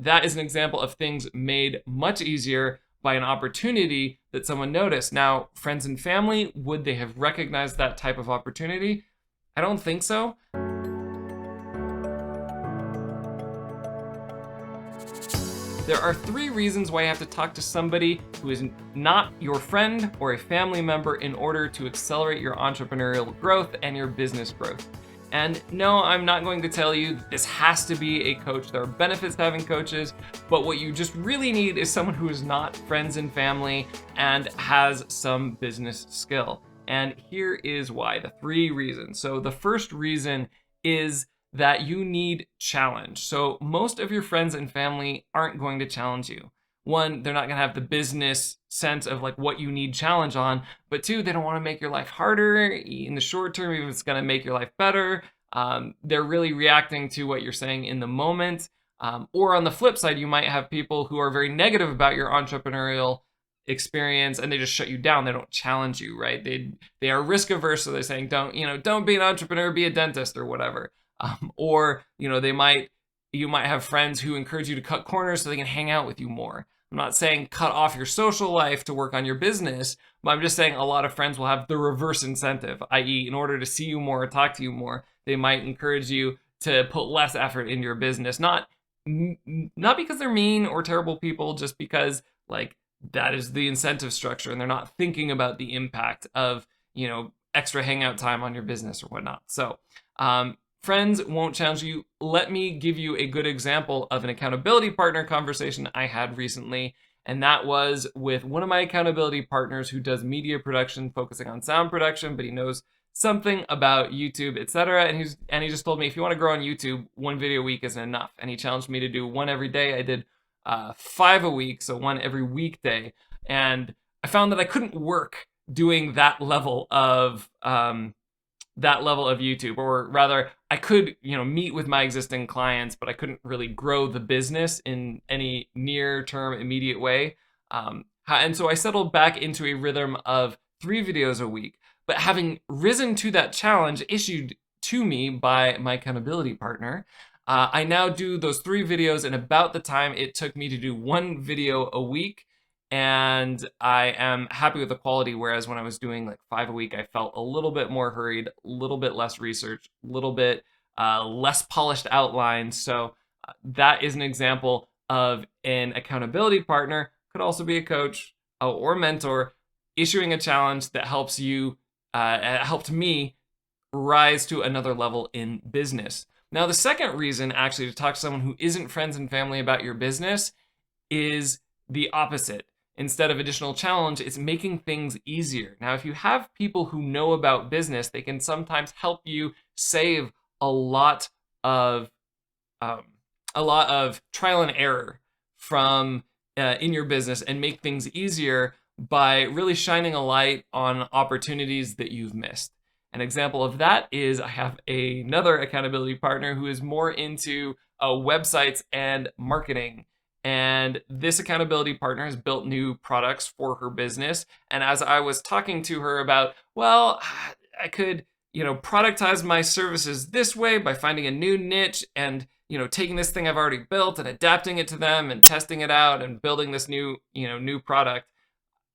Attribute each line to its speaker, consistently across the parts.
Speaker 1: that is an example of things made much easier by an opportunity that someone noticed. Now, friends and family, would they have recognized that type of opportunity? I don't think so. There are 3 reasons why you have to talk to somebody who is not your friend or a family member in order to accelerate your entrepreneurial growth and your business growth. And no, I'm not going to tell you this has to be a coach. There are benefits to having coaches, but what you just really need is someone who is not friends and family and has some business skill. And here is why, the 3 reasons. So the first reason is that you need challenge. So most of your friends and family aren't going to challenge you. 1, they're not going to have the business sense of like what you need challenge on, but 2, they don't want to make your life harder in the short term, even if it's going to make your life better. They're really reacting to what you're saying in the moment. Or on the flip side, you might have people who are very negative about your entrepreneurial experience and they just shut you down. They don't challenge you, right? They are risk averse, so they're saying don't be an entrepreneur, be a dentist or whatever. Or you might have friends who encourage you to cut corners so they can hang out with you more. I'm not saying cut off your social life to work on your business, but I'm just saying a lot of friends will have the reverse incentive, i.e., in order to see you more or talk to you more, they might encourage you to put less effort into your business. Not because they're mean or terrible people, just because like that is the incentive structure and they're not thinking about the impact of extra hangout time on your business or whatnot. So friends won't challenge you. Let me give you a good example of an accountability partner conversation I had recently, and that was with one of my accountability partners who does media production, focusing on sound production, but he knows something about YouTube, etc. And he just told me, if you want to grow on YouTube, 1 video a week isn't enough. And he challenged me to do 1 every day. I did 5 a week, so 1 every weekday. And I found that I couldn't work doing that level of YouTube, or rather I could, meet with my existing clients, but I couldn't really grow the business in any near term immediate way. And so I settled back into a rhythm of 3 videos a week, but having risen to that challenge issued to me by my accountability partner, I now do those 3 videos in about the time it took me to do 1 video a week. And I am happy with the quality, whereas when I was doing like 5 a week, I felt a little bit more hurried, a little bit less research, a little bit less polished outline. So that is an example of an accountability partner, could also be a coach or mentor, issuing a challenge that helps you, helped me rise to another level in business. Now, the second reason actually to talk to someone who isn't friends and family about your business is the opposite. Instead of additional challenge, it's making things easier. Now, if you have people who know about business, they can sometimes help you save a lot of trial and error from in your business and make things easier by really shining a light on opportunities that you've missed. An example of that is I have another accountability partner who is more into websites and marketing. And this accountability partner has built new products for her business. And as I was talking to her about, well, I could, productize my services this way by finding a new niche and, taking this thing I've already built and adapting it to them and testing it out and building this new product.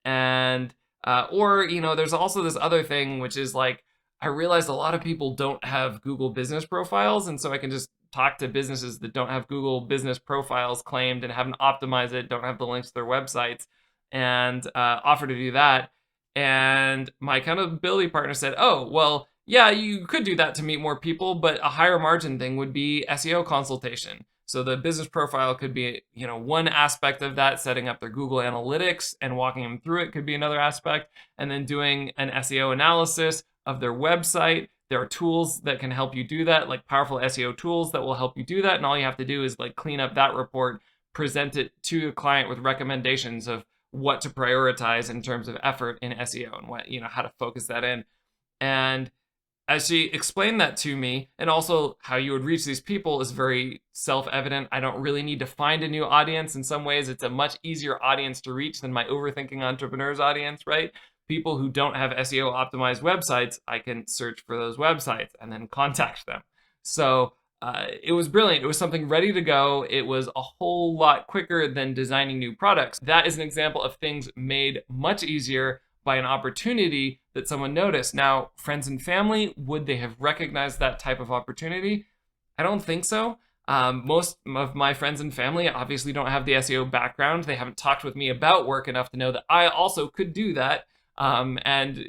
Speaker 1: And, or, there's also this other thing, which is like, I realized a lot of people don't have Google business profiles. And so I can just talk to businesses that don't have Google business profiles claimed and haven't optimized it, don't have the links to their websites, and offer to do that. And my accountability partner said, oh, well, yeah, you could do that to meet more people, but a higher margin thing would be SEO consultation. So the business profile could be, one aspect of that. Setting up their Google Analytics and walking them through it could be another aspect. And then doing an SEO analysis of their website. There are tools that can help you do that, like powerful SEO tools that will help you do that. And all you have to do is like clean up that report, present it to the client with recommendations of what to prioritize in terms of effort in SEO and what, how to focus that in. And as she explained that to me, and also how you would reach these people is very self-evident. I don't really need to find a new audience. In some ways, it's a much easier audience to reach than my overthinking entrepreneurs audience, right? People who don't have SEO optimized websites, I can search for those websites and then contact them. So it was brilliant. It was something ready to go. It was a whole lot quicker than designing new products. That is an example of things made much easier by an opportunity that someone noticed. Now, friends and family, would they have recognized that type of opportunity? I don't think so. Most of my friends and family obviously don't have the SEO background. They haven't talked with me about work enough to know that I also could do that, and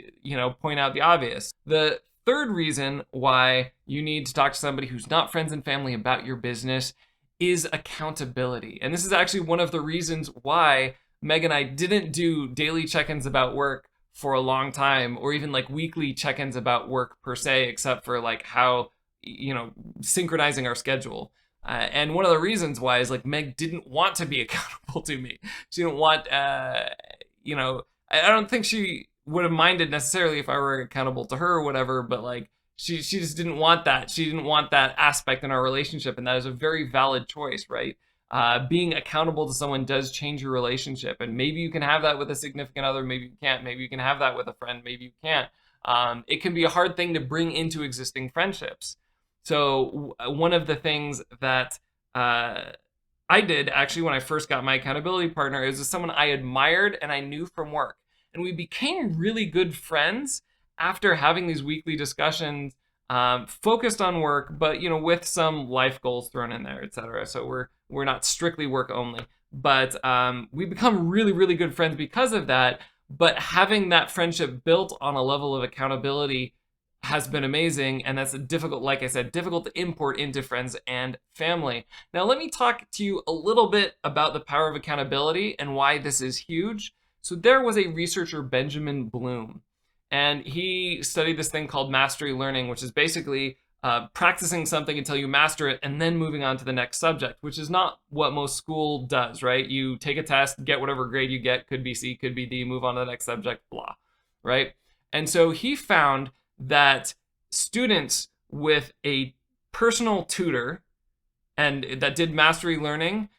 Speaker 1: point out the obvious. The third reason why you need to talk to somebody who's not friends and family about your business is accountability. And this is actually one of the reasons why Meg and I didn't do daily check-ins about work for a long time, or even like weekly check-ins about work per se, except for like how, synchronizing our schedule. And one of the reasons why is like Meg didn't want to be accountable to me. She didn't want, I don't think she would have minded necessarily if I were accountable to her or whatever, but like she just didn't want that. She didn't want that aspect in our relationship, and that is a very valid choice, right? Being accountable to someone does change your relationship, and maybe you can have that with a significant other, maybe you can't. Maybe you can have that with a friend, maybe you can't. It can be a hard thing to bring into existing friendships. So one of the things that I did actually when I first got my accountability partner is someone I admired and I knew from work. And we became really good friends after having these weekly discussions, focused on work, but with some life goals thrown in there, etc. So we're not strictly work only, but we become really, really good friends because of that. But having that friendship built on a level of accountability has been amazing, and that's like I said, difficult to import into friends and family. Now, let me talk to you a little bit about the power of accountability and why this is huge. So there was a researcher, Benjamin Bloom, and he studied this thing called mastery learning, which is basically practicing something until you master it and then moving on to the next subject, which is not what most school does, right? You take a test, get whatever grade you get, could be C, could be D, move on to the next subject, blah, right? And so he found that students with a personal tutor and that did mastery learning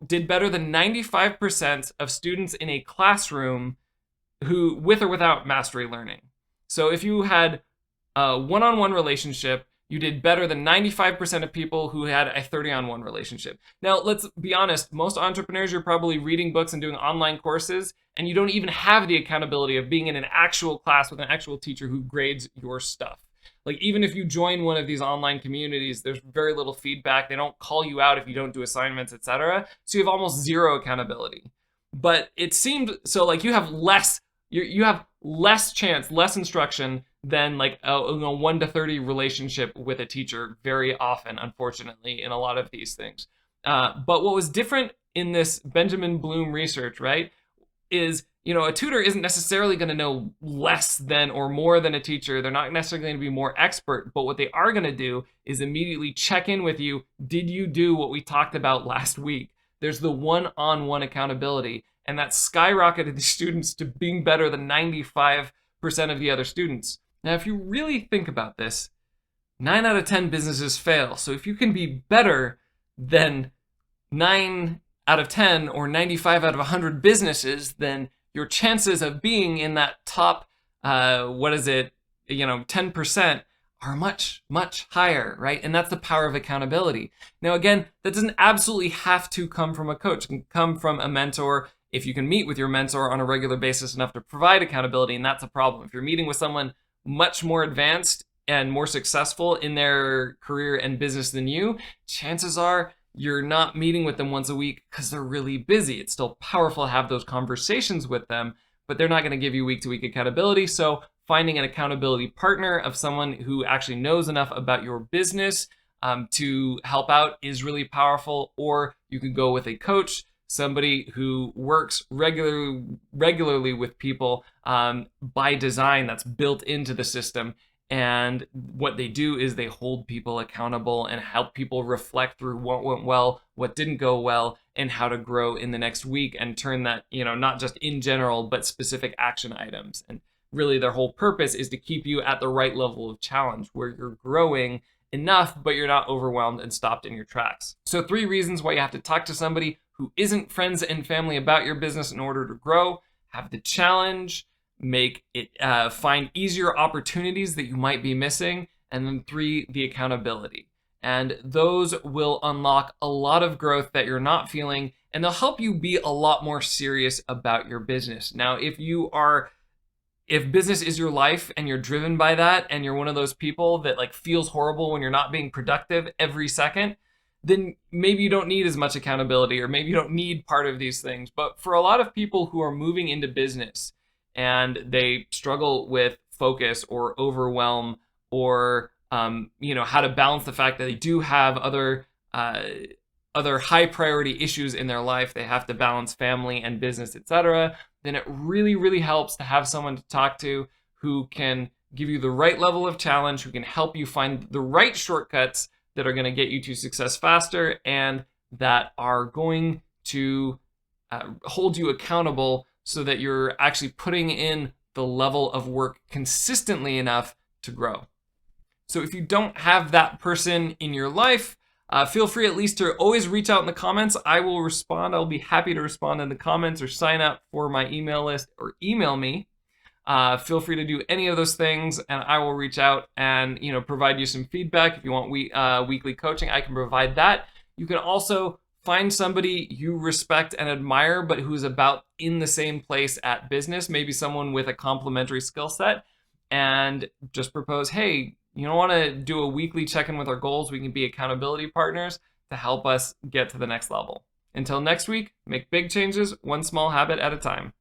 Speaker 1: did better than 95% of students in a classroom who with or without mastery learning. So if you had a one-on-one relationship, you did better than 95% of people who had a 30-on-1 relationship. Now, let's be honest, most entrepreneurs, you're probably reading books and doing online courses, and you don't even have the accountability of being in an actual class with an actual teacher who grades your stuff. Like, even if you join one of these online communities, there's very little feedback. They don't call you out if you don't do assignments, etc. So you have almost zero accountability. But it seemed, so like you have less chance, less instruction than like a 1 to 30 relationship with a teacher very often, unfortunately, in a lot of these things. But what was different in this Benjamin Bloom research, right, is, a tutor isn't necessarily going to know less than or more than a teacher. They're not necessarily going to be more expert, but what they are going to do is immediately check in with you. Did you do what we talked about last week? There's the one-on-one accountability, and that skyrocketed the students to being better than 95% of the other students. Now, if you really think about this, 9 out of 10 businesses fail. So if you can be better than 9 out of 10 or 95 out of 100 businesses, then your chances of being in that top, 10% are much, much higher, right? And that's the power of accountability. Now, again, that doesn't absolutely have to come from a coach. It can come from a mentor if you can meet with your mentor on a regular basis enough to provide accountability, and that's a problem. If you're meeting with someone much more advanced and more successful in their career and business than you, chances are you're not meeting with them once a week because they're really busy. It's still powerful to have those conversations with them, but they're not going to give you week-to-week accountability. So finding an accountability partner of someone who actually knows enough about your business to help out is really powerful. Or you could go with a coach, somebody who works regularly with people by design, that's built into the system. And what they do is they hold people accountable and help people reflect through what went well, what didn't go well, and how to grow in the next week and turn that, not just in general, but specific action items. And really their whole purpose is to keep you at the right level of challenge where you're growing enough, but you're not overwhelmed and stopped in your tracks. So 3 reasons why you have to talk to somebody who isn't friends and family about your business in order to grow: have the challenge, make it find easier opportunities that you might be missing, and then 3, the accountability. And those will unlock a lot of growth that you're not feeling, and they'll help you be a lot more serious about your business. Now, if business is your life and you're driven by that, and you're one of those people that like feels horrible when you're not being productive every second, then maybe you don't need as much accountability, or maybe you don't need part of these things. But for a lot of people who are moving into business and they struggle with focus or overwhelm, or how to balance the fact that they do have other high priority issues in their life, they have to balance family and business, etc., then it really, really helps to have someone to talk to who can give you the right level of challenge, who can help you find the right shortcuts that are going to get you to success faster, and that are going to hold you accountable so that you're actually putting in the level of work consistently enough to grow. So if you don't have that person in your life, feel free at least to always reach out in the comments. I will respond. I'll be happy to respond in the comments, or sign up for my email list, or email me. Feel free to do any of those things, and I will reach out and provide you some feedback. If you want weekly coaching, I can provide that. You can also find somebody you respect and admire, but who's about in the same place at business, maybe someone with a complementary skill set, and just propose, hey, you don't want to do a weekly check-in with our goals? We can be accountability partners to help us get to the next level. Until next week, make big changes, one small habit at a time.